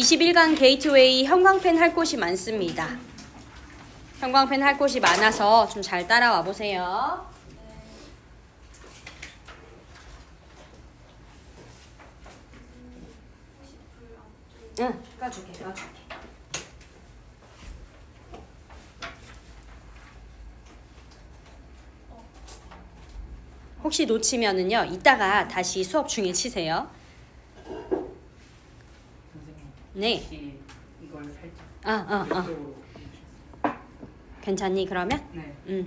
21강 게이트웨이 형광펜 할 곳이 많습니다. 형광펜 할 곳이 많아서 좀 잘 따라와 보세요. 응, 까줄게. 혹시 놓치면은요, 이따가 다시 수업 중에 치세요. 네. 이걸 살짝 이쪽으로. 괜찮니 그러면? 네.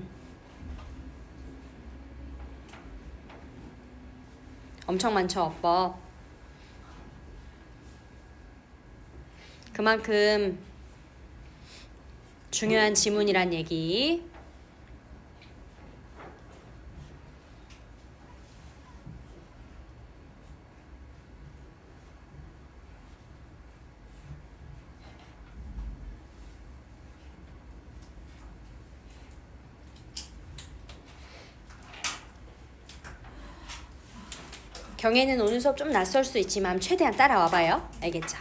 엄청 많죠, 어법. 그만큼 중요한 지문이란 얘기. 경애는 오늘 수업 좀 낯설 수 있지만 최대한 따라와 봐요. 알겠죠?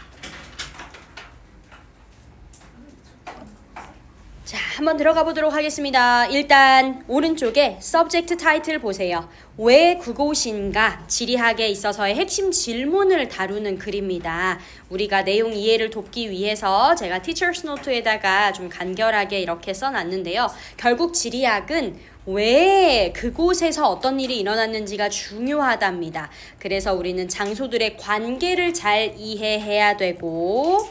자, 한번 들어가 보도록 하겠습니다. 일단 오른쪽에 subject title 보세요. 왜 그곳인가 지리학에 있어서의 핵심 질문을 다루는 글입니다. 우리가 내용 이해를 돕기 위해서 제가 teacher's note에다가 좀 간결하게 이렇게 써놨는데요. 결국 지리학은 왜 그곳에서 어떤 일이 일어났는지가 중요하답니다. 그래서 우리는 장소들의 관계를 잘 이해해야 되고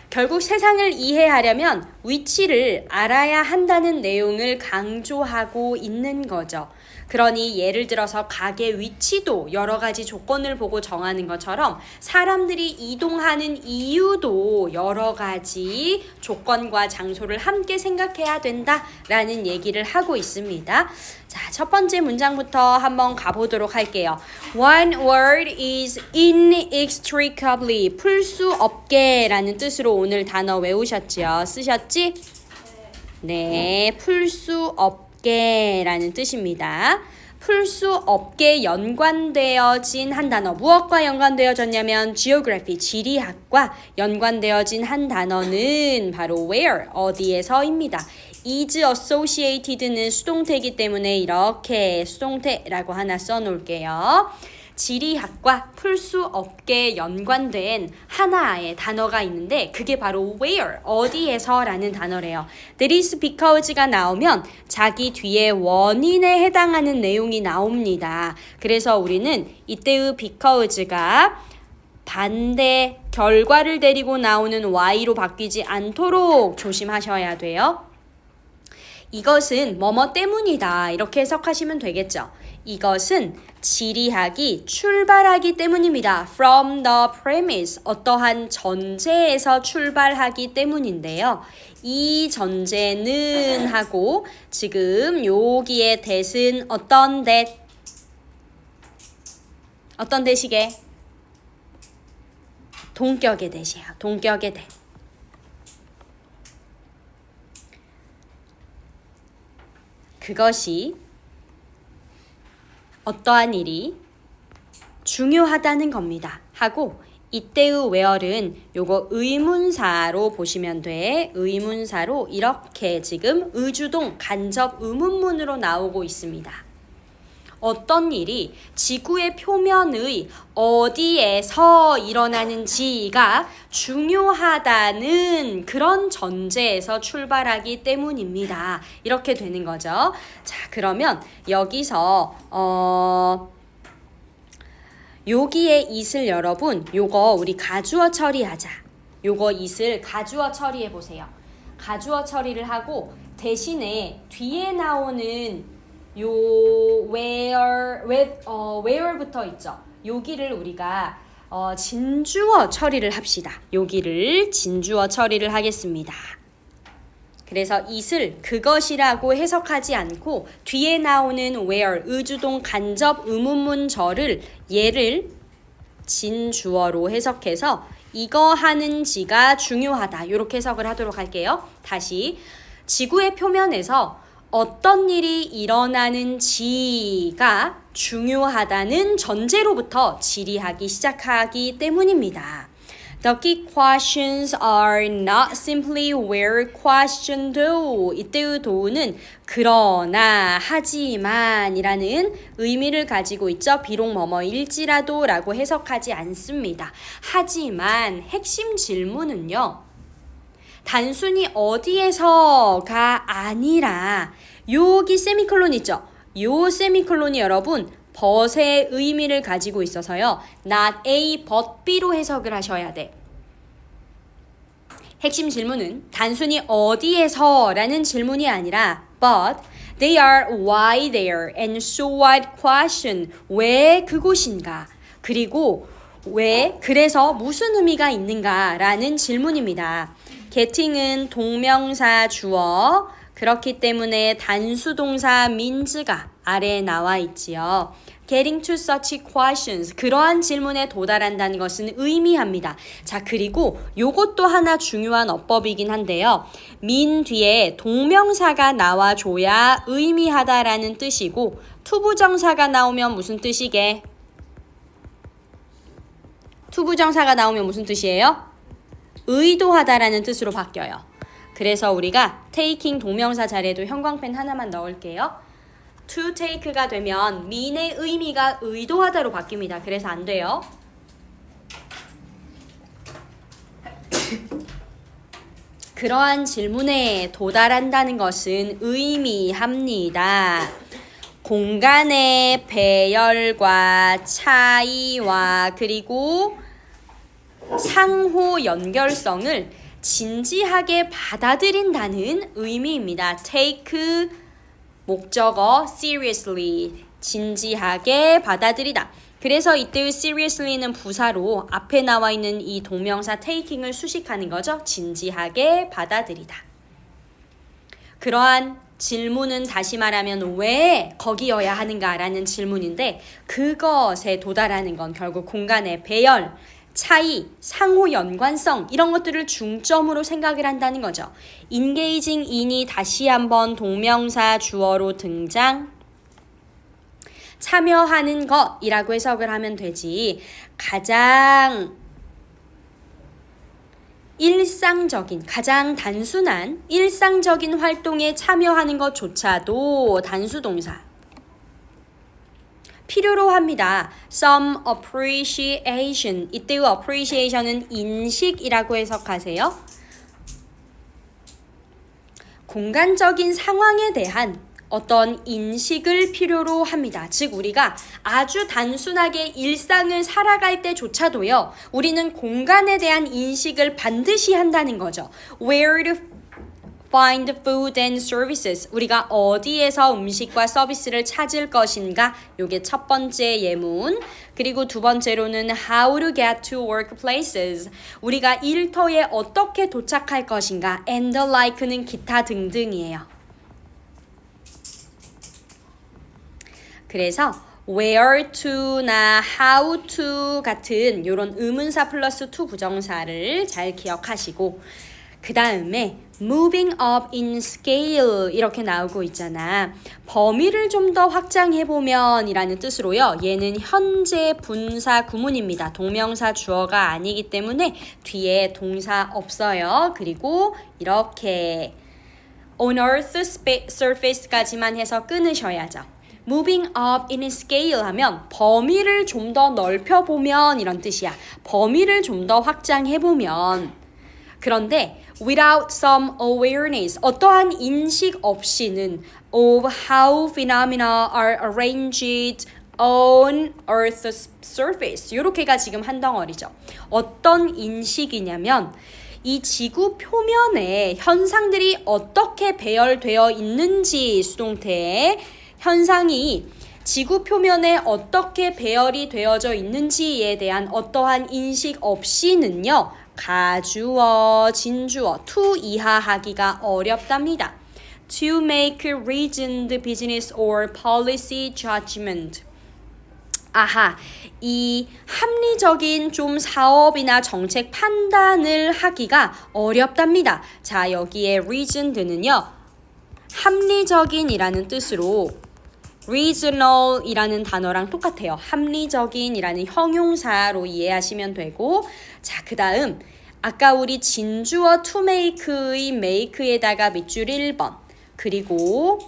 결국 세상을 이해하려면 위치를 알아야 한다는 내용을 강조하고 있는 거죠. 그러니 예를 들어서 가게 위치도 여러 가지 조건을 보고 정하는 것처럼 사람들이 이동하는 이유도 여러 가지 조건과 장소를 함께 생각해야 된다라는 얘기를 하고 있습니다. 자, 첫 번째 문장부터 한번 가보도록 할게요. One word is inextricably, 풀 수 없게 라는 뜻으로 오늘 단어 외우셨죠? 쓰셨지? 네, 풀 수 없게 라는 뜻입니다. 풀 수 없게 연관되어진 한 단어. 무엇과 연관되어졌냐면 geography, 지리학과 연관되어진 한 단어는 바로 where, 어디에서입니다. is associated는 수동태이기 때문에 이렇게 수동태라고 하나 써놓을게요. 지리학과 풀 수 없게 연관된 하나의 단어가 있는데 그게 바로 where, 어디에서 라는 단어래요. That is because가 나오면 자기 뒤에 원인에 해당하는 내용이 나옵니다. 그래서 우리는 이때의 because가 반대 결과를 데리고 나오는 y로 바뀌지 않도록 조심하셔야 돼요. 이것은 뭐뭐 때문이다 이렇게 해석하시면 되겠죠. 이것은 지리학이 출발하기 때문입니다. From the premise, 어떠한 전제에서 출발하기 때문인데요. 이 전제는 하고 지금 여기에 that은 어떤 that? 어떤 that이게? 동격의 that이에요. 동격의 that. 그것이 어떠한 일이 중요하다는 겁니다. 하고 이때의 where은 요거 의문사로 보시면 돼. 의문사로 이렇게 지금 의주동 간접 의문문으로 나오고 있습니다. 어떤 일이 지구의 표면의 어디에서 일어나는지가 중요하다는 그런 전제에서 출발하기 때문입니다. 이렇게 되는 거죠. 자, 그러면 여기서 여기에 it을 여러분 요거 우리 가주어 처리하자. 요거 it을 가주어 처리해 보세요. 가주어 처리를 하고 대신에 뒤에 나오는 요 where부터 있죠. 여기를 우리가 진주어 처리를 합시다. 여기를 진주어 처리를 하겠습니다. 그래서 it을 그것이라고 해석하지 않고 뒤에 나오는 where, 의주동 간접 의문문절을 얘를 진주어로 해석해서 이거 하는지가 중요하다. 이렇게 해석을 하도록 할게요. 다시 지구의 표면에서 어떤 일이 일어나는지가 중요하다는 전제로부터 질의하기 시작하기 때문입니다. The key questions are not simply where question do. 이때의 do는 그러나, 하지만 이라는 의미를 가지고 있죠. 비록 뭐뭐일지라도 라고 해석하지 않습니다. 하지만 핵심 질문은요. 단순히 어디에서가 아니라 여기 세미콜론 있죠. 요 세미콜론이 여러분 but의 의미를 가지고 있어서요. not A, but B로 해석을 하셔야 돼. 핵심 질문은 단순히 어디에서 라는 질문이 아니라 but they are why there and so what question 왜 그곳인가 그리고 왜 그래서 무슨 의미가 있는가 라는 질문입니다. getting은 동명사 주어 그렇기 때문에 단수동사 means가 아래에 나와 있지요. Getting to such questions 그러한 질문에 도달한다는 것은 의미합니다. 자 그리고 요것도 하나 중요한 어법이긴 한데요. mean 뒤에 동명사가 나와줘야 의미하다라는 뜻이고 투부정사가 나오면 무슨 뜻이게? 투부정사가 나오면 무슨 뜻이에요? 의도하다라는 뜻으로 바뀌어요. 그래서 우리가 taking 동명사 자리에도 형광펜 하나만 넣을게요. to take가 되면 mean의 의미가 의도하다로 바뀝니다. 그래서 안 돼요. 그러한 질문에 도달한다는 것은 의미합니다. 공간의 배열과 차이와 그리고 상호 연결성을 진지하게 받아들인다는 의미입니다. take 목적어 seriously 진지하게 받아들이다. 그래서 이때의 seriously는 부사로 앞에 나와 있는 이 동명사 taking을 수식하는 거죠. 진지하게 받아들이다. 그러한 질문은 다시 말하면 왜 거기여야 하는가라는 질문인데 그것에 도달하는 건 결국 공간의 배열, 차이, 상호 연관성 이런 것들을 중점으로 생각을 한다는 거죠. engaging in이 다시 한번 동명사 주어로 등장. 참여하는 것이라고 해석을 하면 되지. 가장 일상적인, 가장 단순한 일상적인 활동에 참여하는 것조차도 단수동사. 필요로 합니다. Some appreciation. 이때의 appreciation은 인식이라고 해석하세요. 공간적인 상황에 대한 어떤 인식을 필요로 합니다. 즉 우리가 아주 단순하게 일상을 살아갈 때조차도요. 우리는 공간에 대한 인식을 반드시 한다는 거죠. Where to find food and services. 우리가 어디에서 음식과 서비스를 찾을 것인가? 요게 첫 번째 예문. 그리고 두 번째로는 how to get to workplaces. 우리가 일터에 어떻게 도착할 것인가? And the like는 기타 등등이에요. 그래서 where to나 how to 같은 이런 의문사 플러스 to 부정사를 잘 기억하시고 그 다음에 moving up in scale 이렇게 나오고 있잖아. 범위를 좀 더 확장해보면 이라는 뜻으로요. 얘는 현재 분사 구문입니다. 동명사 주어가 아니기 때문에 뒤에 동사 없어요. 그리고 이렇게 on earth surface까지만 해서 끊으셔야죠. moving up in scale 하면 범위를 좀 더 넓혀보면 이런 뜻이야. 범위를 좀 더 확장해보면 그런데 without some awareness 어떠한 인식 없이는 of how phenomena are arranged on Earth's surface 이렇게가 지금 한 덩어리죠. 어떤 인식이냐면 이 지구 표면에 현상들이 어떻게 배열되어 있는지 수동태에 현상이 지구 표면에 어떻게 배열이 되어져 있는지에 대한 어떠한 인식 없이는요. 가주어, 진주어, to 이하하기가 어렵답니다. To make reasoned business or policy judgment. 아하, 이 합리적인 좀 사업이나 정책 판단을 하기가 어렵답니다. 자, 여기에 reasoned는요. 합리적인이라는 뜻으로 reasonable이라는 단어랑 똑같아요. 합리적인이라는 형용사로 이해하시면 되고, 자, 그 다음 아까 우리 진주어 to make의 make에다가 밑줄 1번, 그리고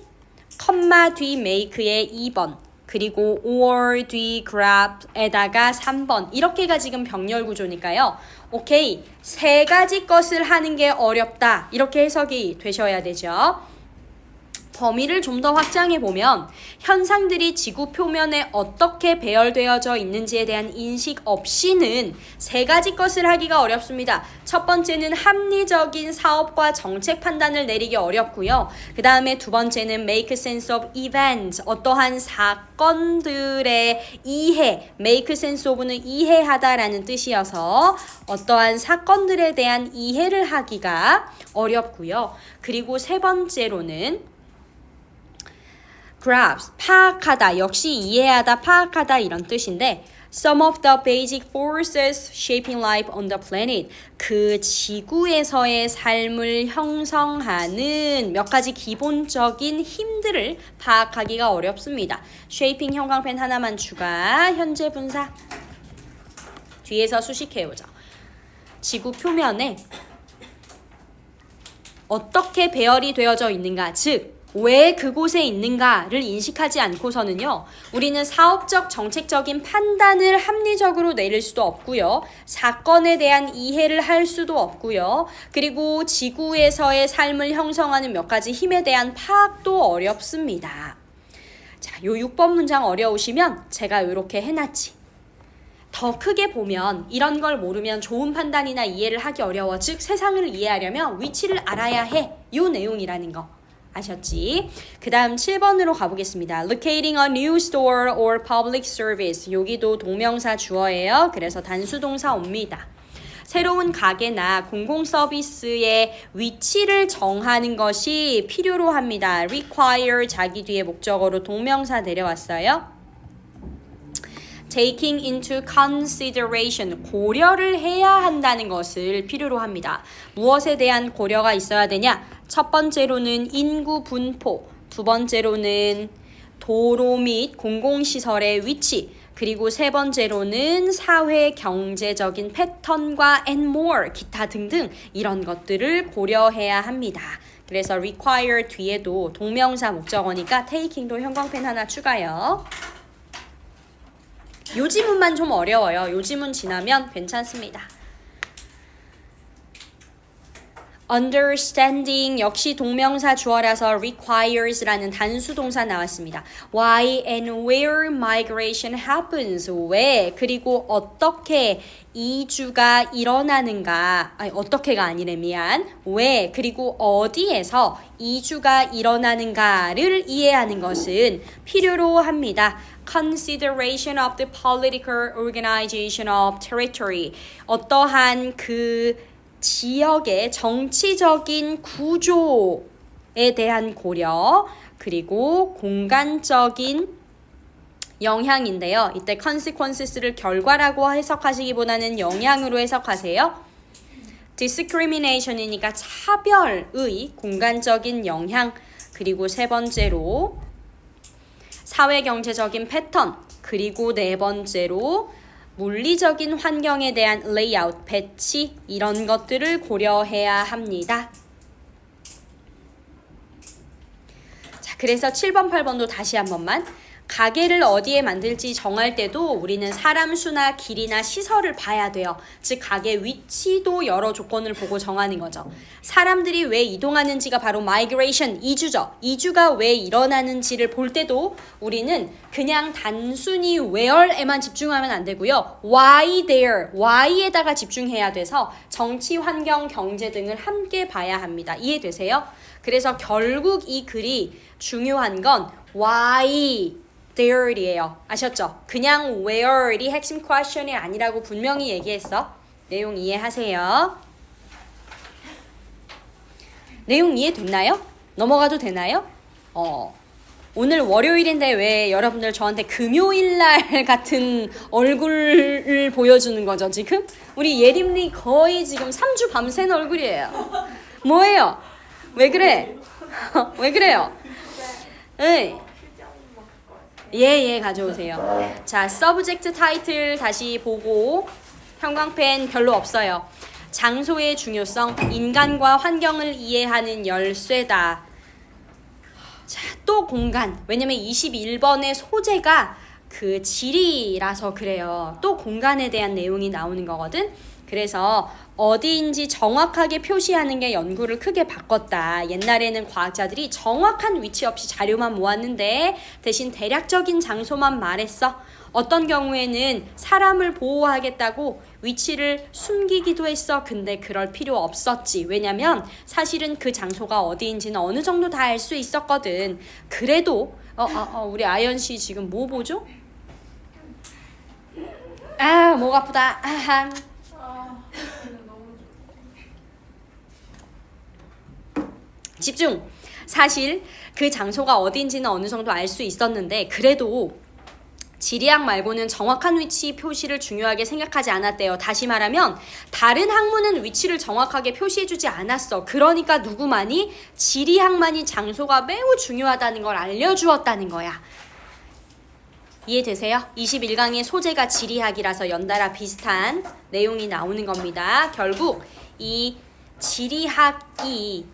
컴마 뒤 make의 2번, 그리고 or 뒤 grab에다가 3번, 이렇게가 지금 병렬 구조니까요. 오케이, 세 가지 것을 하는 게 어렵다, 이렇게 해석이 되셔야 되죠. 범위를 좀 더 확장해 보면 현상들이 지구 표면에 어떻게 배열되어져 있는지에 대한 인식 없이는 세 가지 것을 하기가 어렵습니다. 첫 번째는 합리적인 사업과 정책 판단을 내리기 어렵고요. 그 다음에 두 번째는 make sense of events, 어떠한 사건들의 이해, make sense of는 이해하다라는 뜻이어서 어떠한 사건들에 대한 이해를 하기가 어렵고요. 그리고 세 번째로는 grasp, 파악하다, 역시 이해하다, 파악하다 이런 뜻인데 some of the basic forces shaping life on the planet, 그 지구에서의 삶을 형성하는 몇 가지 기본적인 힘들을 파악하기가 어렵습니다. shaping 형광펜 하나만 추가, 현재 분사 뒤에서 수식해오죠. 지구 표면에 어떻게 배열이 되어져 있는가, 즉 왜 그곳에 있는가를 인식하지 않고서는요, 우리는 사업적, 정책적인 판단을 합리적으로 내릴 수도 없고요, 사건에 대한 이해를 할 수도 없고요, 그리고 지구에서의 삶을 형성하는 몇 가지 힘에 대한 파악도 어렵습니다. 자, 요 6번 문장 어려우시면 제가 이렇게 해놨지. 더 크게 보면 이런 걸 모르면 좋은 판단이나 이해를 하기 어려워. 즉 세상을 이해하려면 위치를 알아야 해. 요 내용이라는 거. 아셨지? 그 다음 7번으로 가보겠습니다. Locating a new store or public service. 여기도 동명사 주어예요. 그래서 단수동사 옵니다. 새로운 가게나 공공 서비스의 위치를 정하는 것이 필요로 합니다. require 자기 뒤에 목적어로 동명사 내려왔어요. taking into consideration, 고려를 해야 한다는 것을 필요로 합니다. 무엇에 대한 고려가 있어야 되냐? 첫 번째로는 인구 분포, 두 번째로는 도로 및 공공시설의 위치, 그리고 세 번째로는 사회 경제적인 패턴과 and more, 기타 등등 이런 것들을 고려해야 합니다. 그래서 require 뒤에도 동명사 목적어니까 taking도 형광펜 하나 추가요. 요 지문만 좀 어려워요. 요 지문 지나면 괜찮습니다. understanding 역시 동명사 주어라서 requires라는 단수동사 나왔습니다. Why and where migration happens. 왜 그리고 어떻게 이주가 일어나는가. 아니 어떻게가 아니래 미안. 왜 그리고 어디에서 이주가 일어나는가를 이해하는 것은 필요로 합니다. Consideration of the political organization of territory. 어떠한 그 지역의 정치적인 구조에 대한 고려, 그리고 공간적인 영향인데요. 이때 consequences를 결과라고 해석하시기보다는 영향으로 해석하세요. discrimination이니까 차별의 공간적인 영향, 그리고 세 번째로 사회경제적인 패턴, 그리고 네 번째로 물리적인 환경에 대한 레이아웃, 배치 이런 것들을 고려해야 합니다. 자, 그래서 7번, 8번도 다시 한 번만. 가게를 어디에 만들지 정할 때도 우리는 사람 수나 길이나 시설을 봐야 돼요. 즉 가게 위치도 여러 조건을 보고 정하는 거죠. 사람들이 왜 이동하는지가 바로 migration, 이주죠. 이주가 왜 일어나는지를 볼 때도 우리는 그냥 단순히 where에만 집중하면 안 되고요. why there, why에다가 집중해야 돼서 정치, 환경, 경제 등을 함께 봐야 합니다. 이해되세요? 그래서 결국 이 글이 중요한 건 why there이에요. 아셨죠? 그냥 where이 핵심 퀘스천이 아니라고 분명히 얘기했어. 내용 이해하세요? 내용 이해됐나요? 넘어가도 되나요? 오늘 월요일인데 왜 여러분들 저한테 금요일날 같은 얼굴을 보여주는 거죠 지금? 우리 예림이 거의 지금 3주 밤샌 얼굴이에요. 뭐예요? 왜 그래? 왜 그래요? 네. 예, 가져오세요. 자, subject title 다시 보고 형광펜 별로 없어요. 장소의 중요성, 인간과 환경을 이해하는 열쇠다. 자, 또 공간. 왜냐면 21번의 소재가 그 지리라서 그래요. 또 공간에 대한 내용이 나오는 거거든. 그래서 어디인지 정확하게 표시하는 게 연구를 크게 바꿨다. 옛날에는 과학자들이 정확한 위치 없이 자료만 모았는데 대신 대략적인 장소만 말했어. 어떤 경우에는 사람을 보호하겠다고 위치를 숨기기도 했어. 근데 그럴 필요 없었지. 왜냐면 사실은 그 장소가 어디인지는 어느 정도 다 알 수 있었거든. 그래도 우리 아연 씨 지금 뭐 보죠? 목 아프다. 집중! 사실 그 장소가 어딘지는 어느 정도 알 수 있었는데 그래도 지리학 말고는 정확한 위치 표시를 중요하게 생각하지 않았대요. 다시 말하면 다른 학문은 위치를 정확하게 표시해주지 않았어. 그러니까 누구만이? 지리학만이 장소가 매우 중요하다는 걸 알려주었다는 거야. 이해되세요? 21강의 소재가 지리학이라서 연달아 비슷한 내용이 나오는 겁니다. 결국 이 지리학이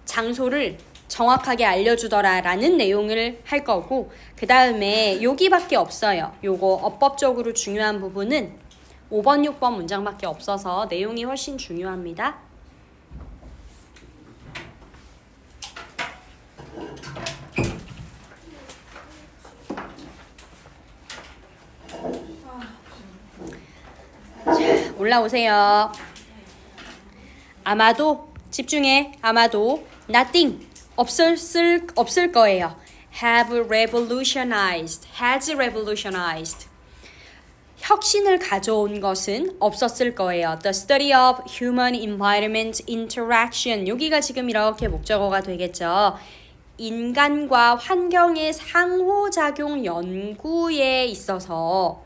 장소를 정확하게 알려주더라라는 내용을 할 거고, 그 다음에 여기밖에 없어요. 요거 어법적으로 중요한 부분은 5번, 6번 문장밖에 없어서 내용이 훨씬 중요합니다. 자, 올라오세요. 아마도, 집중해. 아마도 nothing, 없을 거예요. have revolutionized, has revolutionized. 혁신을 가져온 것은 없었을 거예요. The study of human environment interaction. 여기가 지금 이렇게 목적어가 되겠죠. 인간과 환경의 상호작용 연구에 있어서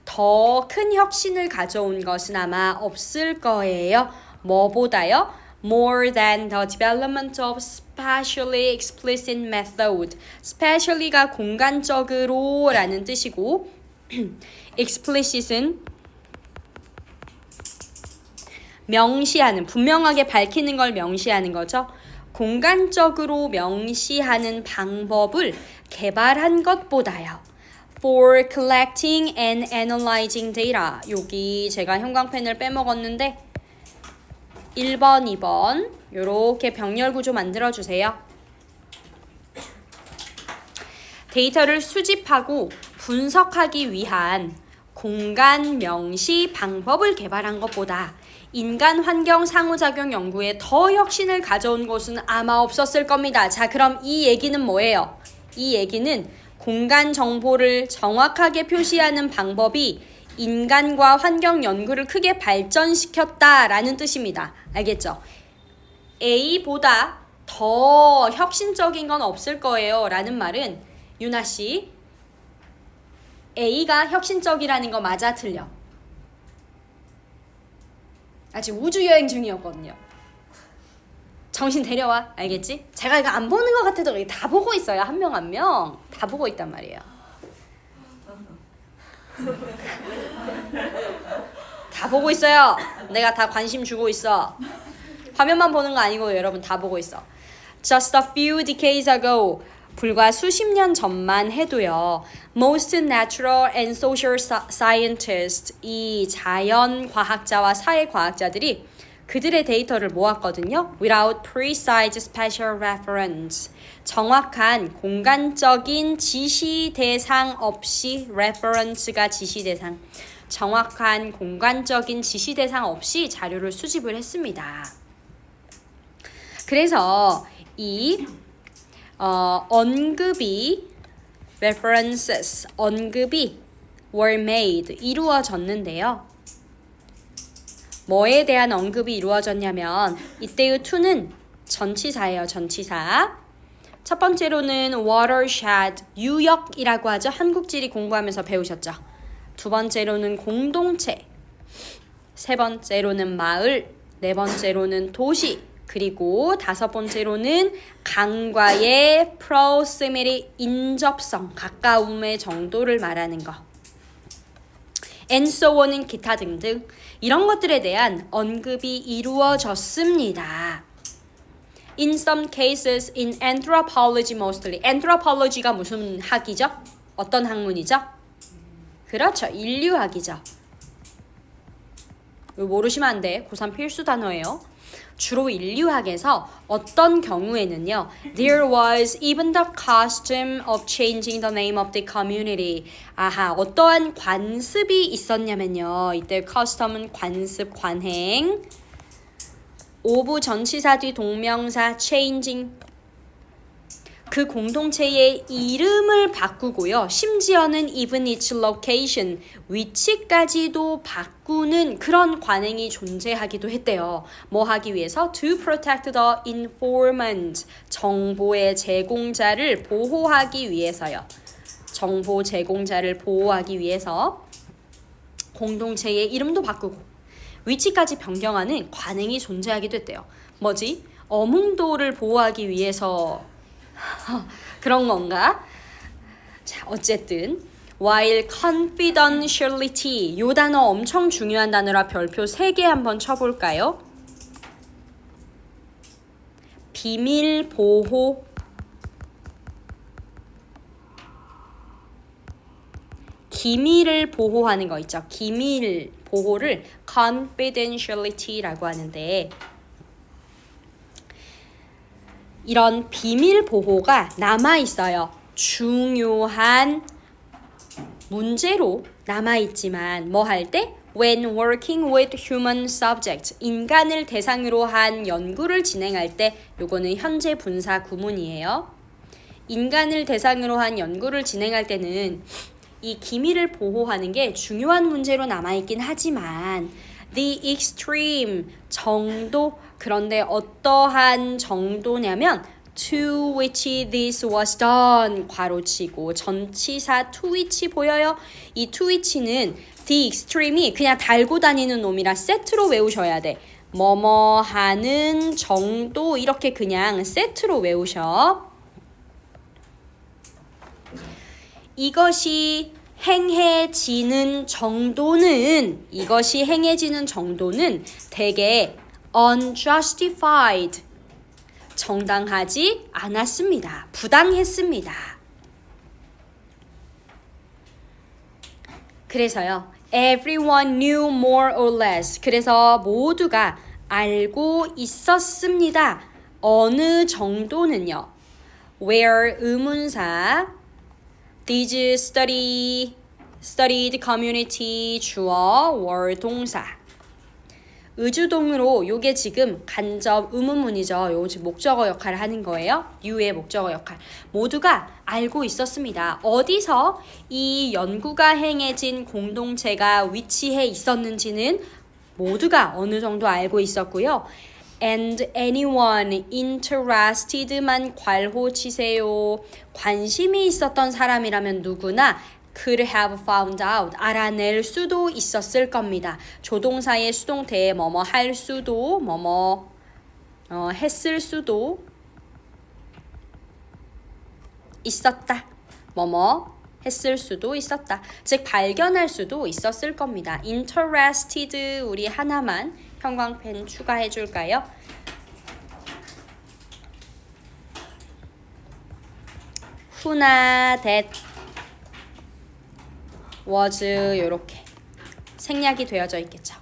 더 큰 혁신을 가져온 것은 아마 없을 거예요. 뭐보다요? More than the development of spatially explicit method. spatially가 공간적으로 라는 뜻이고 explicit은 명시하는, 분명하게 밝히는 걸 명시하는 거죠. 공간적으로 명시하는 방법을 개발한 것보다요. For collecting and analyzing data. 여기 제가 형광펜을 빼먹었는데 1번, 2번 요렇게 병렬 구조 만들어주세요. 데이터를 수집하고 분석하기 위한 공간 명시 방법을 개발한 것보다 인간 환경 상호작용 연구에 더 혁신을 가져온 곳은 아마 없었을 겁니다. 자, 그럼 이 얘기는 뭐예요? 이 얘기는 공간 정보를 정확하게 표시하는 방법이 인간과 환경 연구를 크게 발전시켰다라는 뜻입니다. 알겠죠? A보다 더 혁신적인 건 없을 거예요 라는 말은 유나 씨, A가 혁신적이라는 거 맞아, 틀려? 아직 우주여행 중이었거든요. 정신 데려와. 알겠지? 제가 이거 안 보는 것 같아도 다 보고 있어요. 한 명 한 명. 다 보고 있단 말이에요. 다 보고 있어요. 내가 다 관심 주고 있어. 화면만 보는 거 아니고 여러분 다 보고 있어. Just a few decades ago. 불과 수십 년 전만 해도요. Most natural and social scientists, 이 자연과학자와 사회과학자들이 그들의 데이터를 모았거든요. Without precise spatial reference. 정확한 공간적인 지시 대상 없이, reference가 지시 대상. 정확한 공간적인 지시 대상 없이 자료를 수집을 했습니다. 그래서 이 언급이 references, 언급이 were made, 이루어졌는데요. 뭐에 대한 언급이 이루어졌냐면 이때의 to는 전치사예요. 전치사. 첫 번째로는 watershed, 유역이라고 하죠. 한국지리 공부하면서 배우셨죠. 두 번째로는 공동체, 세 번째로는 마을, 네 번째로는 도시, 그리고 다섯 번째로는 강과의 proximity, 인접성, 가까움의 정도를 말하는 거. and so on은 기타 등등 이런 것들에 대한 언급이 이루어졌습니다. In some cases, in anthropology mostly. anthropology가 무슨 학이죠? 어떤 학문이죠? 그렇죠. 인류학이죠. 이거 모르시면 안 돼. 고3 필수 단어예요. 주로 인류학에서 어떤 경우에는요. There was even the custom of changing the name of the community. 아하, 어떠한 관습이 있었냐면요. 이때 custom은 관습, 관행. of 전치사 뒤 동명사 changing. 그 공동체의 이름을 바꾸고요. 심지어는 even its location, 위치까지도 바꾸는 그런 관행이 존재하기도 했대요. 뭐 하기 위해서? To protect the informant, 정보의 제공자를 보호하기 위해서요. 정보 제공자를 보호하기 위해서 공동체의 이름도 바꾸고 위치까지 변경하는 관행이 존재하기도 했대요. 뭐지? 어몽도를 보호하기 위해서 그런 건가? 자, 어쨌든 while confidentiality 요 단어 엄청 중요한 단어라 별표 3개 한번 쳐볼까요? 비밀 보호, 기밀을 보호하는 거 있죠. 기밀 보호를 confidentiality라고 하는데 이런 비밀 보호가 남아있어요. 중요한 문제로 남아있지만 뭐 할 때? When working with human subjects, 인간을 대상으로 한 연구를 진행할 때 요거는 현재 분사 구문이에요. 인간을 대상으로 한 연구를 진행할 때는 이 기밀을 보호하는 게 중요한 문제로 남아있긴 하지만 the extreme, 정도, 그런데 어떠한 정도냐면 to which this was done, 괄호치고 전치사 to which 보여요? 이 to which는 the extreme이 그냥 달고 다니는 놈이라 세트로 외우셔야 돼. 뭐뭐 하는 정도 이렇게 그냥 세트로 외우셔. 이것이 행해지는 정도는 되게 unjustified, 정당하지 않았습니다. 부당했습니다. 그래서요. Everyone knew more or less. 그래서 모두가 알고 있었습니다. 어느 정도는요. Where 의문사 These studied community 주어 were 동사 의주동으로 요게 지금 간접 의문문이죠. 요 지금 목적어 역할을 하는 거예요. you의 목적어 역할. 모두가 알고 있었습니다. 어디서 이 연구가 행해진 공동체가 위치해 있었는지는 모두가 어느 정도 알고 있었고요. And anyone interested만 괄호 치세요. 관심이 있었던 사람이라면 누구나 could have found out, 알아낼 수도 있었을 겁니다. 조동사의 수동태에 뭐뭐 할 수도, 뭐뭐 했을 수도 있었다. 뭐뭐 했을 수도 있었다. 즉 발견할 수도 있었을 겁니다. interested 우리 하나만 형광펜 추가해 줄까요? who나 that was 요렇게 생략이 되어져 있겠죠.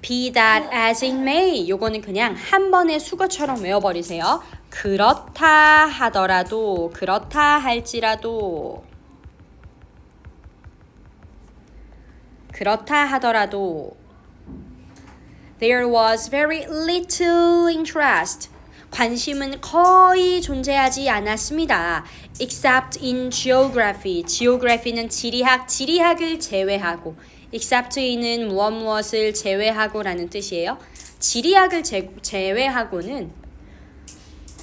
be that as it may 요거는 그냥 한 번의 수거처럼 외워버리세요. 그렇다 하더라도, 그렇다 할지라도, 그렇다 하더라도 There was very little interest. 관심은 거의 존재하지 않았습니다. Except in geography. geography는 지리학, 지리학을 제외하고 except in은 무엇을 제외하고라는 뜻이에요. 지리학을 제외하고는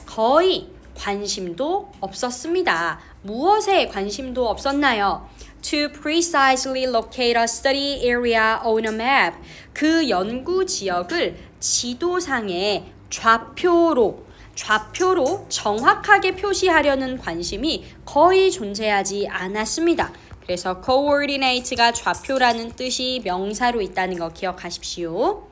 거의 관심도 없었습니다. 무엇에 관심도 없었나요? to precisely locate a study area on a map. 그 연구 지역을 지도상에 좌표로 정확하게 표시하려는 관심이 거의 존재하지 않았습니다. 그래서 coordinate가 좌표라는 뜻이 명사로 있다는 거 기억하십시오.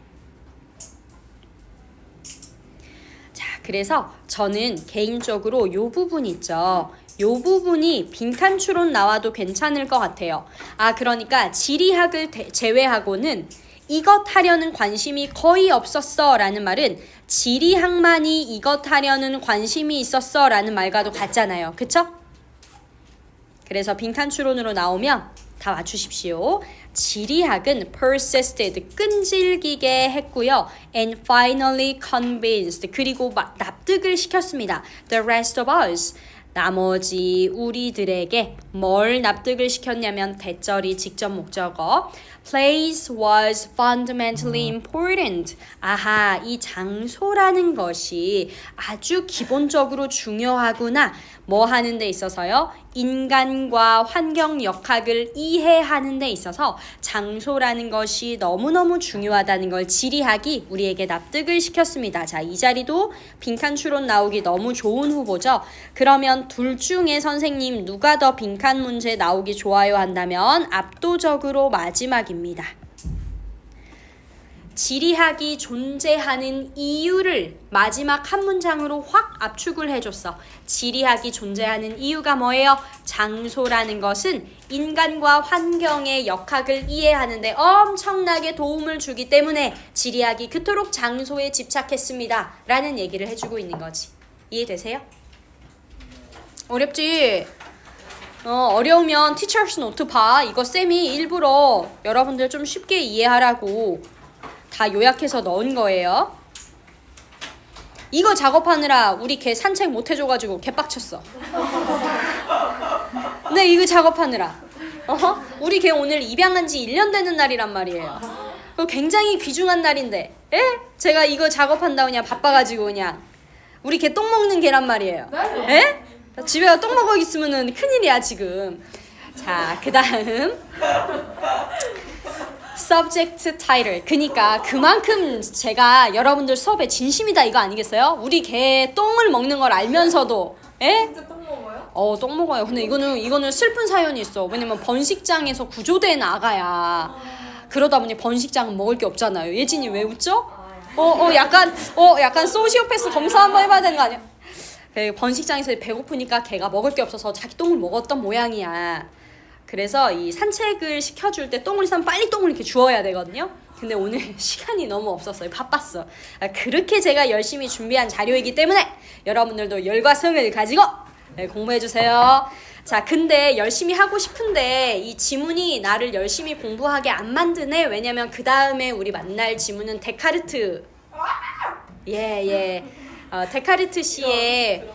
자, 그래서 저는 개인적으로 이 부분 있죠. 이 부분이 빈칸 추론 나와도 괜찮을 것 같아요. 그러니까 지리학을 제외하고는 이것 하려는 관심이 거의 없었어 라는 말은 지리학만이 이것 하려는 관심이 있었어 라는 말과도 같잖아요. 그쵸? 그래서 빈칸 추론으로 나오면 다 맞추십시오. 지리학은 persisted, 끈질기게 했고요. and finally convinced, 그리고 납득을 시켰습니다. the rest of us, 나머지 우리들에게 뭘 납득을 시켰냐면 대절이 직접 목적어 place was fundamentally important. 이 장소라는 것이 아주 기본적으로 중요하구나. 뭐 하는 데 있어서요? 인간과 환경 역학을 이해하는 데 있어서 장소라는 것이 너무너무 중요하다는 걸 지리학이 우리에게 납득을 시켰습니다. 자, 이 자리도 빈칸 추론 나오기 너무 좋은 후보죠. 그러면 둘 중에 선생님 누가 더 빈칸 문제 나오기 좋아요 한다면 압도적으로 마지막입니다. 지리학이 존재하는 이유를 마지막 한 문장으로 확 압축을 해줬어. 지리학이 존재하는 이유가 뭐예요? 장소라는 것은 인간과 환경의 역학을 이해하는 데 엄청나게 도움을 주기 때문에 지리학이 그토록 장소에 집착했습니다. 라는 얘기를 해주고 있는 거지. 이해되세요? 어렵지? 어려우면 티처스 노트 봐. 이거 쌤이 일부러 여러분들 좀 쉽게 이해하라고 다 요약해서 넣은 거예요. 이거 작업하느라 우리 걔 산책 못 해줘가지고 개빡쳤어. 네, 이거 작업하느라. 우리 걔 오늘 입양한 지 1년 되는 날이란 말이에요. 굉장히 귀중한 날인데, 제가 이거 작업한다고 그냥 바빠가지고 그냥 우리 걔 똥 먹는 개란 말이에요. 집에 가 똥 먹어 있으면은 큰일이야 지금. 자, 그 다음 subject title. 그니까 그만큼 제가 여러분들 수업에 진심이다 이거 아니겠어요? 우리 개 똥을 먹는 걸 알면서도 진짜 똥 먹어요? 똥 먹어요. 근데 이거는 슬픈 사연이 있어. 왜냐면 번식장에서 구조된 아가야. 그러다 보니 번식장은 먹을 게 없잖아요. 예진이 왜 웃죠? 약간 소시오패스 검사 한번 해봐야 되는 거 아니야? 번식장에서 배고프니까 걔가 먹을 게 없어서 자기 똥을 먹었던 모양이야. 그래서 이 산책을 시켜줄 때 똥을 싸면 빨리 똥을 이렇게 주워야 되거든요. 근데 오늘 시간이 너무 없었어요. 바빴어. 그렇게 제가 열심히 준비한 자료이기 때문에 여러분들도 열과 성을 가지고 공부해주세요. 자, 근데 열심히 하고 싶은데 이 지문이 나를 열심히 공부하게 안 만드네. 왜냐면 그 다음에 우리 만날 지문은 데카르트. 데카르트 씨의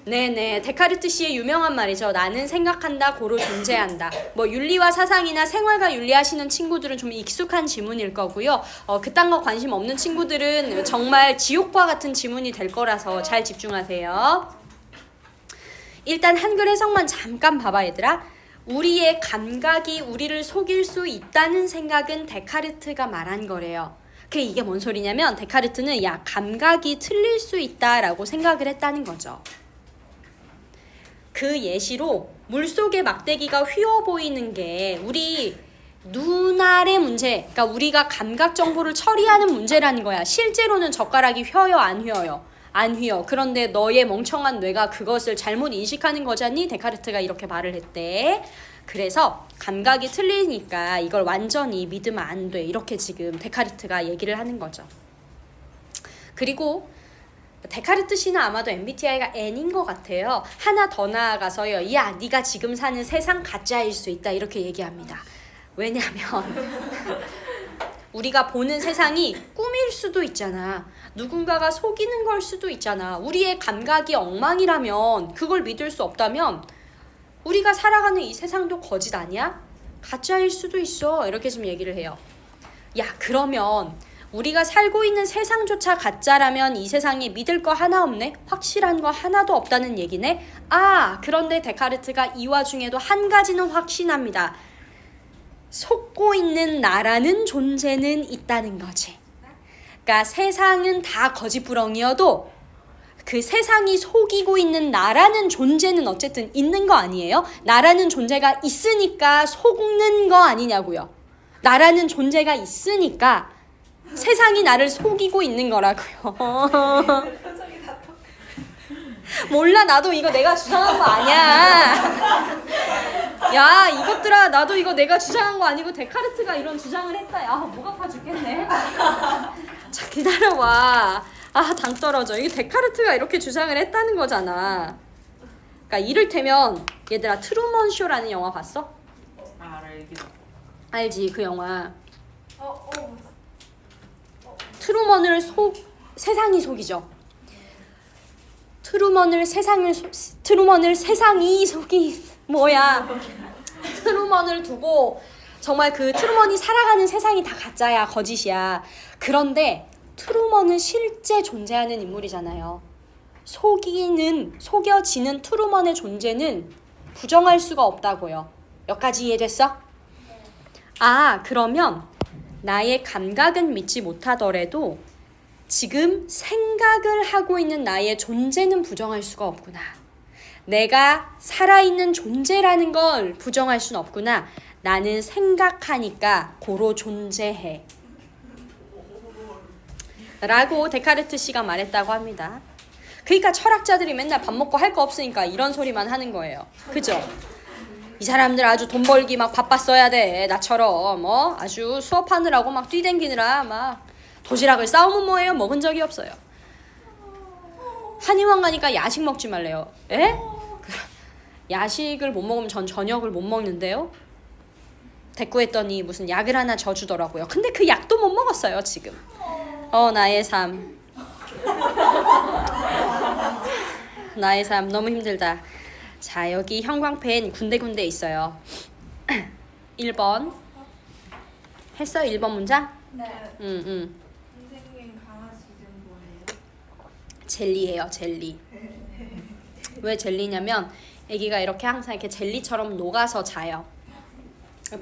데카르트 씨의 유명한 말이죠. 나는 생각한다, 고로 존재한다. 뭐 윤리와 사상이나 생활과 윤리하시는 친구들은 좀 익숙한 지문일 거고요. 그딴 거 관심 없는 친구들은 정말 지옥과 같은 지문이 될 거라서 잘 집중하세요. 일단 한글 해석만 잠깐 봐봐 얘들아. 우리의 감각이 우리를 속일 수 있다는 생각은 데카르트가 말한 거래요. 이게 뭔 소리냐면 데카르트는 감각이 틀릴 수 있다라고 생각을 했다는 거죠. 그 예시로 물속의 막대기가 휘어 보이는 게 우리 눈알의 문제, 그러니까 우리가 감각 정보를 처리하는 문제라는 거야. 실제로는 젓가락이 휘어요, 안 휘어요? 안 휘어. 그런데 너의 멍청한 뇌가 그것을 잘못 인식하는 거잖니? 데카르트가 이렇게 말을 했대. 그래서 감각이 틀리니까 이걸 완전히 믿으면 안 돼. 이렇게 지금 데카르트가 얘기를 하는 거죠. 그리고 데카르트 씨는 아마도 MBTI가 N인 것 같아요. 하나 더 나아가서요. 네가 지금 사는 세상 가짜일 수 있다. 이렇게 얘기합니다. 왜냐면 우리가 보는 세상이 꿈일 수도 있잖아. 누군가가 속이는 걸 수도 있잖아. 우리의 감각이 엉망이라면, 그걸 믿을 수 없다면 우리가 살아가는 이 세상도 거짓 아니야? 가짜일 수도 있어. 이렇게 좀 얘기를 해요. 그러면 우리가 살고 있는 세상조차 가짜라면 이 세상에 믿을 거 하나 없네? 확실한 거 하나도 없다는 얘기네? 아, 그런데 데카르트가 이 와중에도 한 가지는 확신합니다. 속고 있는 나라는 존재는 있다는 거지. 그러니까 세상은 다 거짓부렁이어도 그 세상이 속이고 있는 나라는 존재는 어쨌든 있는 거 아니에요? 나라는 존재가 있으니까 속는 거 아니냐고요. 나라는 존재가 있으니까 세상이 나를 속이고 있는 거라고요. 몰라, 나도 이거 내가 주장한 거 아니야. 야, 이것들아, 나도 이거 내가 주장한 거 아니고 데카르트가 이런 주장을 했다. 야, 목 아파 죽겠네. 자, 기다려봐. 아, 당 떨어져. 이게 데카르트가 이렇게 주장을 했다는 거잖아. 그러니까 이를테면 얘들아, 트루먼 쇼라는 영화 봤어? 알지, 그 영화. 트루먼을 세상이 속이죠. 트루먼을 세상이 속이 뭐야? 트루먼을 두고 정말 그 트루먼이 살아가는 세상이 다 가짜야, 거짓이야. 그런데 트루먼은 실제 존재하는 인물이잖아요. 속여지는 트루먼의 존재는 부정할 수가 없다고요. 여기까지 이해됐어? 아, 그러면 나의 감각은 믿지 못하더라도 지금 생각을 하고 있는 나의 존재는 부정할 수가 없구나. 내가 살아있는 존재라는 걸 부정할 수는 없구나. 나는 생각하니까 고로 존재해. 라고 데카르트 씨가 말했다고 합니다. 그러니까 철학자들이 맨날 밥 먹고 할 거 없으니까 이런 소리만 하는 거예요. 그죠? 이 사람들 아주 돈 벌기 막 바빴어야 돼. 나처럼 아주 수업하느라고 막 뛰댕기느라 막 도시락을 싸우면 뭐예요? 먹은 적이 없어요. 한의원 가니까 야식 먹지 말래요. 에? 야식을 못 먹으면 전 저녁을 못 먹는데요. 대꾸했더니 무슨 약을 하나 져주더라고요. 근데 그 약도 못 먹었어요, 지금. 나의 삶. 나의 삶 너무 힘들다. 자, 여기 형광펜 군데군데 있어요. 1번. 했어? 1번 문장? 네. 선생님 강아지 이름 뭐예요? 젤리예요, 젤리. 왜 젤리냐면 애기가 이렇게 항상 이렇게 젤리처럼 녹아서 자요.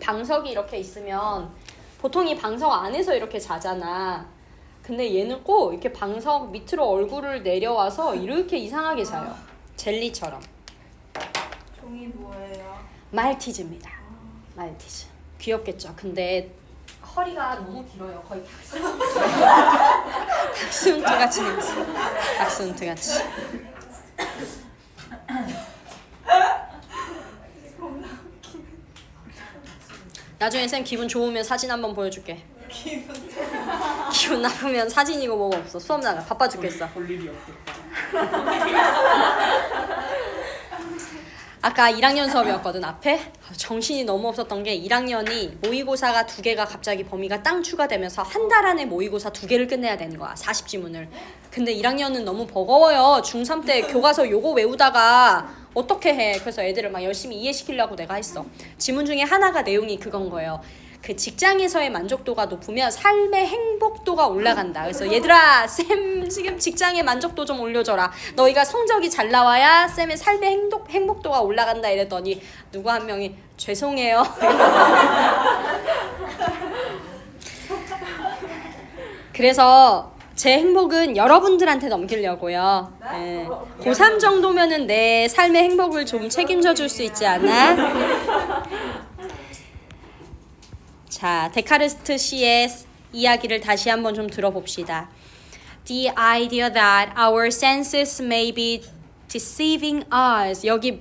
방석이 이렇게 있으면 보통 이 방석 안에서 이렇게 자잖아. 근데 얘는 꼭 이렇게 방석 밑으로 얼굴을 내려와서 이렇게 이상하게 자요. 젤리처럼. 종이 뭐예요? 말티즈입니다. 말티즈. 귀엽겠죠? 근데 허리가 너무 길어요. 거의 닥스훈트 같이 생겼어. 닥스훈트 같이. 나중에 쌤 기분 좋으면 사진 한번 보여줄게. 기분 나쁘면 사진이고 뭐가 없어. 수업 나가. 바빠 죽겠어. 볼 일이 없겠다. 아까 1학년 수업이었거든, 앞에. 정신이 너무 없었던 게 1학년이 모의고사가 2개가 갑자기 범위가 땅 추가되면서 한 달 안에 모의고사 2개를 끝내야 되는 거야. 40지문을. 근데 1학년은 너무 버거워요. 중3 때 교과서 요거 외우다가 어떻게 해. 그래서 애들을 막 열심히 이해시키려고 내가 했어. 지문 중에 하나가 내용이 그건 거예요. 그 직장에서의 만족도가 높으면 삶의 행복도가 올라간다. 그래서 얘들아, 쌤 지금 직장의 만족도 좀 올려줘라. 너희가 성적이 잘 나와야 쌤의 삶의 행복도가 올라간다 이랬더니 누구 한 명이 죄송해요. 그래서 제 행복은 여러분들한테 넘기려고요. 네. 고3 정도면은 내 삶의 행복을 좀 책임져 줄 수 있지 않아? 자, 데카르트 씨의 이야기를 다시 한번 좀 들어봅시다. The idea that our senses may be deceiving us. 여기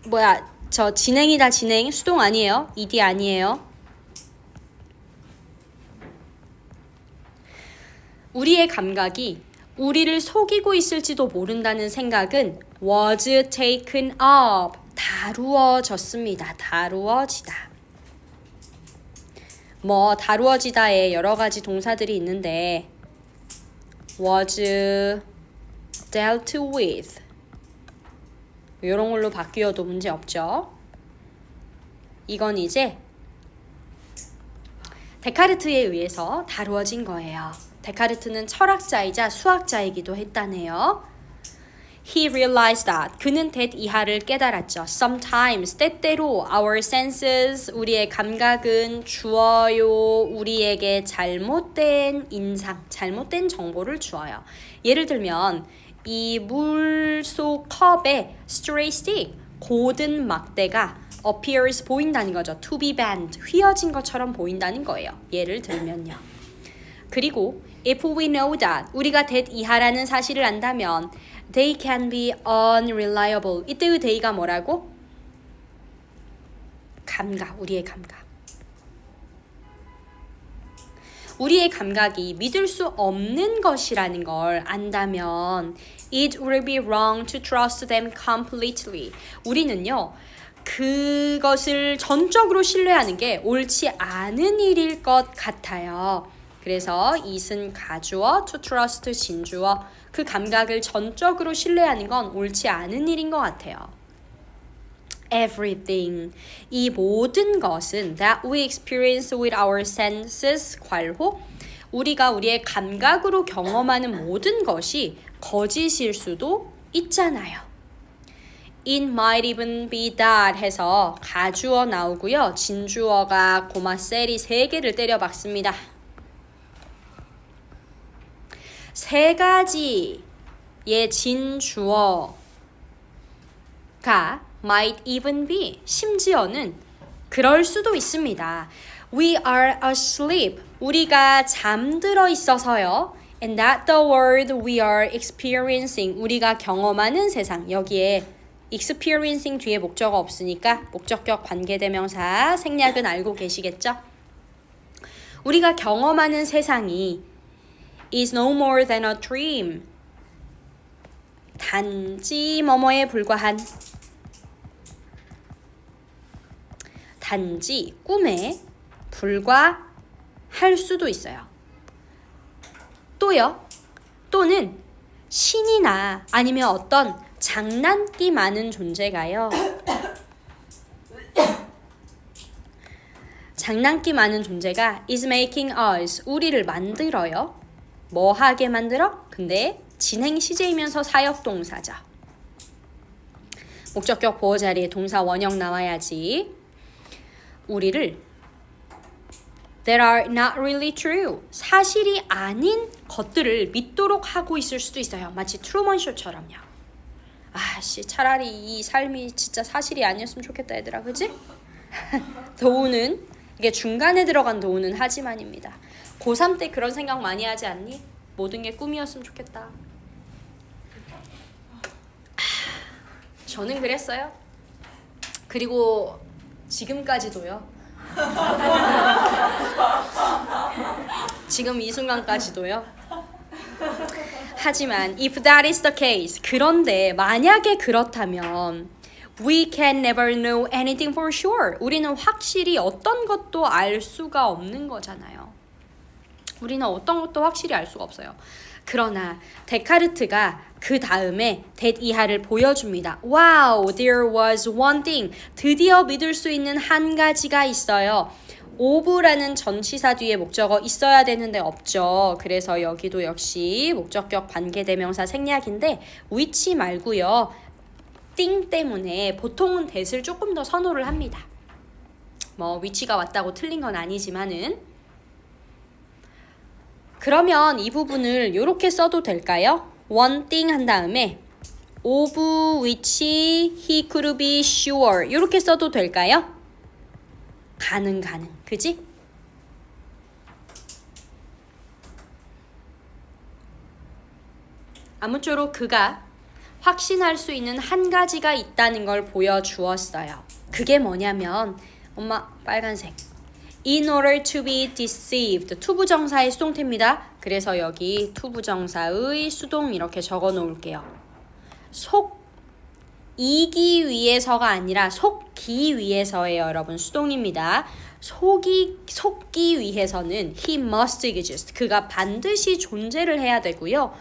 뭐야? 저 진행이다, 진행. 수동 아니에요. ed 아니에요. 우리의 감각이 우리를 속이고 있을지도 모른다는 생각은 was taken up. 다루어졌습니다. 다루어지다. 다루어지다에 여러 가지 동사들이 있는데 was dealt with 이런 걸로 바뀌어도 문제 없죠. 이건 이제 데카르트에 의해서 다루어진 거예요. 데카르트는 철학자이자 수학자이기도 했다네요. He realized that 그는 that 이하를 깨달았죠. Sometimes 때때로 our senses 우리의 감각은 주어요 우리에게 잘못된 인상, 잘못된 정보를 주어요. 예를 들면 이 물속 컵에 stray stick 고든 막대가 appears 보인다는 거죠. To be bent 휘어진 것처럼 보인다는 거예요. 예를 들면요. 그리고 if we know that 우리가 that 이하라는 사실을 안다면 they can be unreliable. 이때의 they가 뭐라고? 감각, 우리의 감각. 우리의 감각이 믿을 수 없는 것이라는 걸 안다면 it will be wrong to trust them completely. 우리는요. 그것을 전적으로 신뢰하는 게 옳지 않은 일일 것 같아요. 그래서 it은 가주어, to trust 진주어. 그 감각을 전적으로 신뢰하는 건 옳지 않은 일인 것 같아요. Everything. 이 모든 것은 that we experience with our senses 괄호. 우리가 우리의 감각으로 경험하는 모든 것이 거짓일 수도 있잖아요. It might even be that 해서 가주어 나오고요. 진주어가 고마셀이 3개를 때려 박습니다. 3가지의 진주어가 might even be 심지어는 그럴 수도 있습니다. We are asleep. 우리가 잠들어 있어서요. And that the world we are experiencing. 우리가 경험하는 세상. 여기에 experiencing 뒤에 목적어 없으니까 목적격 관계대명사 생략은 알고 계시겠죠? 우리가 경험하는 세상이 is no more than a dream. 단지 뭐뭐에 불과한 단지 꿈에 불과할 수도 있어요. 또요. 또는 신이나 아니면 어떤 장난기 많은 존재가요. 장난기 많은 존재가 is making us 우리를 만들어요. 뭐 하게 만들어? 근데 진행 시제이면서 사역 동사죠. 목적격 보호 자리에 동사 원형 나와야지. 우리를 that are not really true. 사실이 아닌 것들을 믿도록 하고 있을 수도 있어요. 마치 트루먼 쇼처럼요. 아씨 차라리 이 삶이 진짜 사실이 아니었으면 좋겠다 얘들아. 그지? 도우는 이게 중간에 들어간 도우는 하지만입니다. 고3 때 그런 생각 많이 하지 않니? 모든 게 꿈이었으면 좋겠다. 저는 그랬어요. 그리고 지금까지도요. 지금 이 순간까지도요. 하지만 if that is the case 그런데 만약에 그렇다면 we can never know anything for sure. 우리는 확실히 어떤 것도 알 수가 없는 거잖아요. 우리는 어떤 것도 확실히 알 수가 없어요. 그러나 데카르트가 그 다음에 that 이하를 보여줍니다. Wow, there was one thing. 드디어 믿을 수 있는 한 가지가 있어요. of라는 전치사 뒤에 목적어 있어야 되는데 없죠. 그래서 여기도 역시 목적격 관계대명사 생략인데 which 말고요. thing 때문에 보통은 that을 조금 더 선호를 합니다. 뭐 which가 왔다고 틀린 건 아니지만은 그러면 이 부분을 이렇게 써도 될까요? one thing 한 다음에 of which he could be sure 이렇게 써도 될까요? 가능. 그지? 아무쪼록 그가 확신할 수 있는 한 가지가 있다는 걸 보여주었어요. 그게 뭐냐면 엄마 빨간색 In order to be deceived 투부정사의 수동태입니다. 그래서 여기 투부정사의 수동 이렇게 적어 놓을게요. 속이기 위해서가 아니라 속기 위해서예요. 여러분 수동입니다. 속기 위해서는 he must exist. 그가 반드시 존재를 해야 되고요.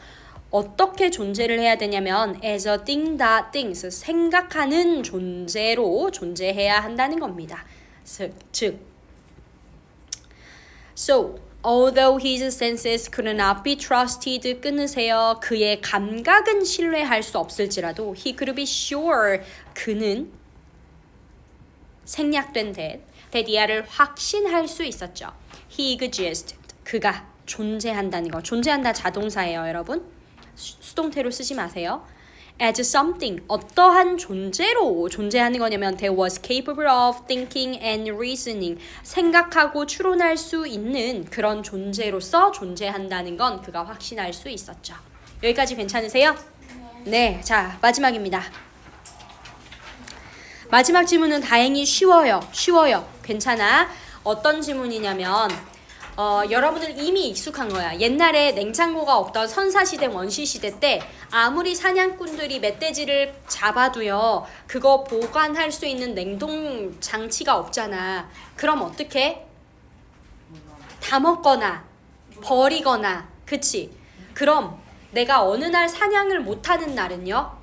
어떻게 존재를 해야 되냐면 as a thing that thinks 생각하는 존재로 존재해야 한다는 겁니다. 즉 So, although his senses could not be trusted, 끊으세요. 그의 감각은 신뢰할 수 없을지라도 he could be sure, 그는 생략된 that 확신할 수 있었죠. He existed, 그가 존재한다는 거. 존재한다 자동사예요, 여러분. 수동태로 쓰지 마세요. As something, 어떠한 존재로 존재하는 거냐면 that was capable of thinking and reasoning, 생각하고 추론할 수 있는 그런 존재로서 존재한다는 건 그가 확신할 수 있었죠. 여기까지 괜찮으세요? 네, 자 마지막입니다. 마지막 지문은 다행히 쉬워요. 괜찮아. 어떤 지문이냐면 여러분들 이미 익숙한 거야. 옛날에 냉장고가 없던 선사시대 원시시대 때 아무리 사냥꾼들이 멧돼지를 잡아도요, 그거 보관할 수 있는 냉동 장치가 없잖아. 그럼 어떻게? 다 먹거나 버리거나, 그치? 그럼 내가 어느 날 사냥을 못하는 날은요,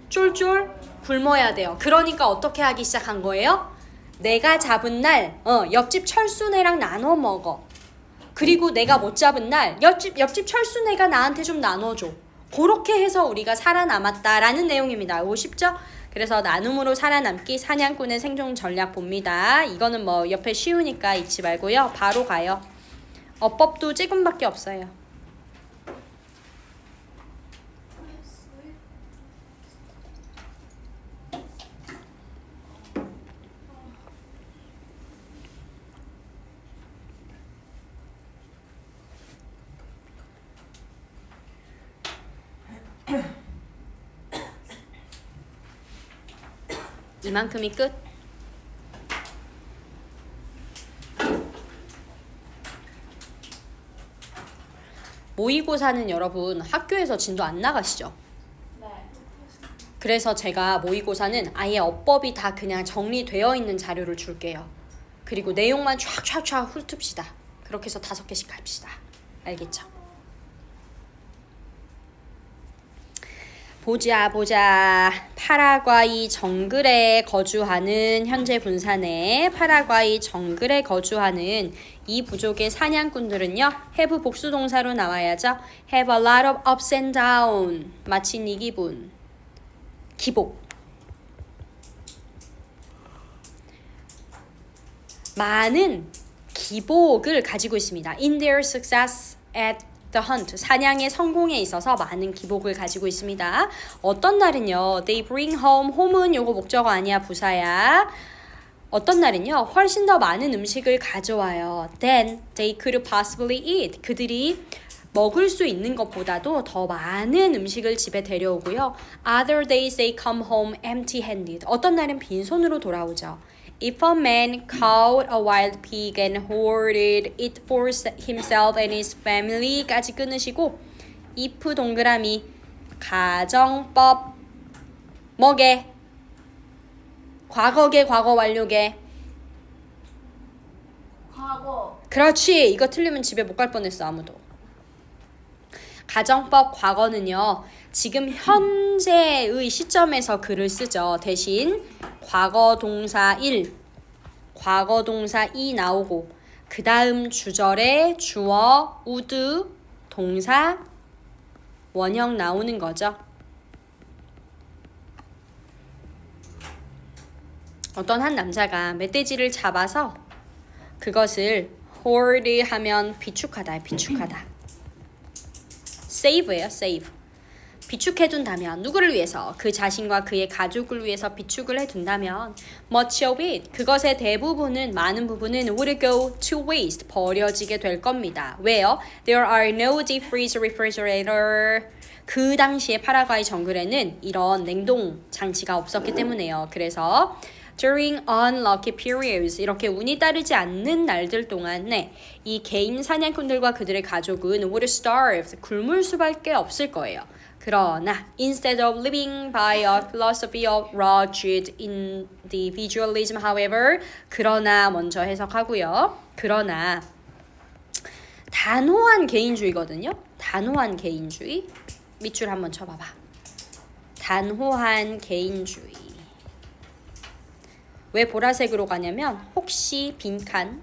쫄쫄 굶어야 돼요. 그러니까 어떻게 하기 시작한 거예요? 내가 잡은 날 옆집 철수네랑 나눠 먹어. 그리고 내가 못 잡은 날 옆집 철수네가 나한테 좀 나눠줘. 그렇게 해서 우리가 살아남았다라는 내용입니다. 이거 쉽죠? 그래서 나눔으로 살아남기, 사냥꾼의 생존 전략 봅니다. 이거는 뭐 옆에 쉬우니까 잊지 말고요. 바로 가요. 어법도 조금밖에 없어요. 이만큼이 끝. 모의고사는 여러분 학교에서 진도 안 나가시죠? 네. 그래서 제가 모의고사는 아예 어법이 다 그냥 정리되어 있는 자료를 줄게요. 그리고 내용만 촥촥촥 훑읍시다. 그렇게 해서 5개씩 합시다. 알겠죠? 보자. 파라과이 정글에 거주하는, 현재 분산의 파라과이 정글에 거주하는 이 부족의 사냥꾼들은요, have 복수동사로 나와야죠. have a lot of ups and down. 마치 이 기분. 기복. 많은 기복을 가지고 있습니다. In their success at the hunt, 사냥의 성공에 있어서 많은 기복을 가지고 있습니다. 어떤 날은요, they bring home, home은 요거 목적어 아니야, 부사야. 어떤 날은요, 훨씬 더 많은 음식을 가져와요. Then they could possibly eat, 그들이 먹을 수 있는 것보다도 더 많은 음식을 집에 데려오고요. Other days they come home empty-handed, 어떤 날은 빈손으로 돌아오죠. If a man caught a wild pig and hoarded it for himself and his family까지 끊으시고, if 동그라미 가정법 뭐게? 과거게, 과거 완료게. 과거. 그렇지. 이거 틀리면 집에 못 갈 뻔했어, 아무도. 가정법 과거는요, 지금 현재의 시점에서 글을 쓰죠. 대신 과거 동사 1, 과거 동사 2 나오고, 그 다음 주절에 주어, would, 동사, 원형 나오는 거죠. 어떤 한 남자가 멧돼지를 잡아서 그것을 hoard 하면 비축하다, 비축하다. save예요, save. 비축해둔다면, 누구를 위해서? 그 자신과 그의 가족을 위해서 비축을 해둔다면, much of it, 그것의 대부분은, 많은 부분은 would go to waste, 버려지게 될 겁니다. 왜요? There are no deep freeze refrigerator. 그 당시에 파라과이 정글에는 이런 냉동 장치가 없었기 때문에요. 그래서 during unlucky periods, 이렇게 운이 따르지 않는 날들 동안에 이 개인 사냥꾼들과 그들의 가족은 would starve, 굶을 수밖에 없을 거예요. 그러나 instead of living by a philosophy of rigid individualism, however, 그러나 먼저 해석하고요. 그러나 단호한 개인주의거든요. 단호한 개인주의. 밑줄 한번 쳐봐봐. 단호한 개인주의. 왜 보라색으로 가냐면 혹시 빈칸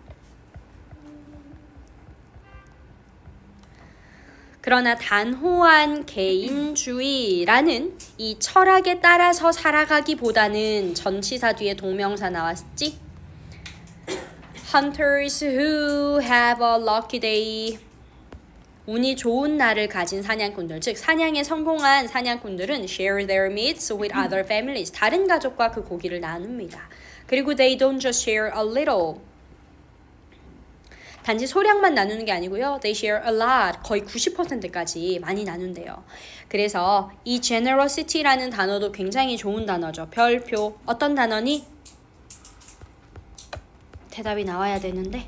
그러나 단호한 개인주의라는 이 철학에 따라서 살아가기보다는 전치사 뒤에 동명사 나왔지? Hunters who have a lucky day. 운이 좋은 날을 가진 사냥꾼들, 즉 사냥에 성공한 사냥꾼들은 share their meats with other families. 다른 가족과 그 고기를 나눕니다. 그리고 they don't just share a little. 단지 소량만 나누는 게 아니고요. They share a lot. 거의 90%까지 많이 나눈대요. 그래서 이 generosity라는 단어도 굉장히 좋은 단어죠. 별표. 어떤 단어니? 대답이 나와야 되는데.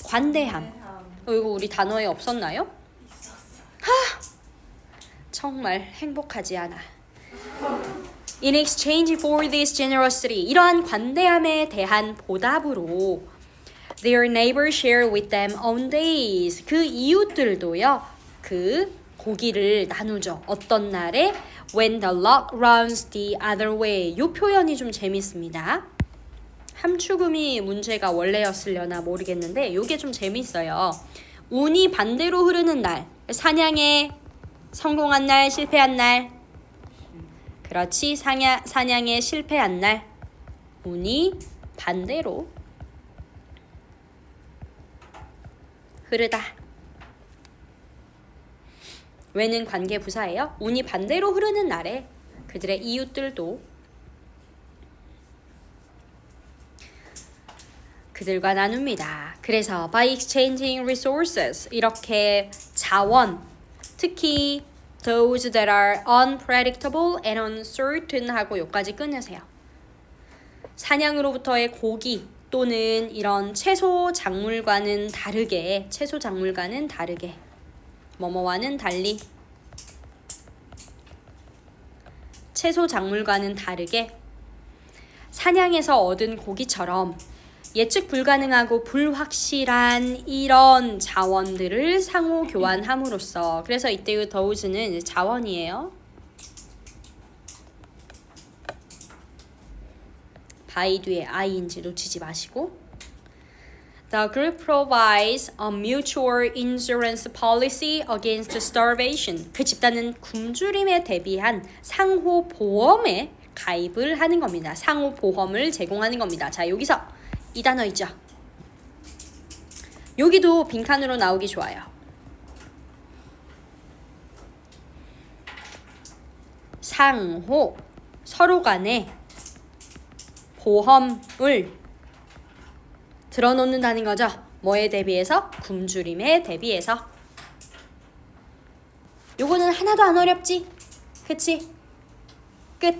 관대함. 이거 우리 단어에 없었나요? 있었어. 정말 행복하지 않아. In exchange for this generosity, 이러한 관대함에 대한 보답으로 their neighbors share with them on days. 그 이웃들도요. 그 고기를 나누죠. 어떤 날에? When the luck runs the other way. 이 표현이 좀 재밌습니다. 함축음이 문제가 원래였으려나 모르겠는데 이게 좀 재밌어요. 운이 반대로 흐르는 날. 사냥에 성공한 날, 실패한 날. 그렇지. 사냥에 실패한 날. 운이 반대로 흐르다. 왜는 관계부사예요. 운이 반대로 흐르는 날에 그들의 이웃들도 그들과 나눕니다. 그래서 by exchanging resources, 이렇게 자원, 특히 those that are unpredictable and uncertain 하고 여기까지 끊으세요. 사냥으로부터의 고기 또는 이런 채소 작물과는 다르게 뭐뭐와는 달리 채소 작물과는 다르게 사냥에서 얻은 고기처럼 예측 불가능하고 불확실한 이런 자원들을 상호 교환함으로써, 그래서 이때의 those는 자원이에요. by 뒤에 i인지 놓치지 마시고. The group provides a mutual insurance policy against starvation. 그 집단은 굶주림에 대비한 상호 보험에 가입을 하는 겁니다. 상호 보험을 제공하는 겁니다. 자, 여기서 이 단어 있죠? 여기도 빈칸으로 나오기 좋아요. 상호, 서로 간에 보험을 들어놓는다는 거죠. 뭐에 대비해서? 굶주림에 대비해서. 요거는 하나도 안 어렵지? 그치? 끝.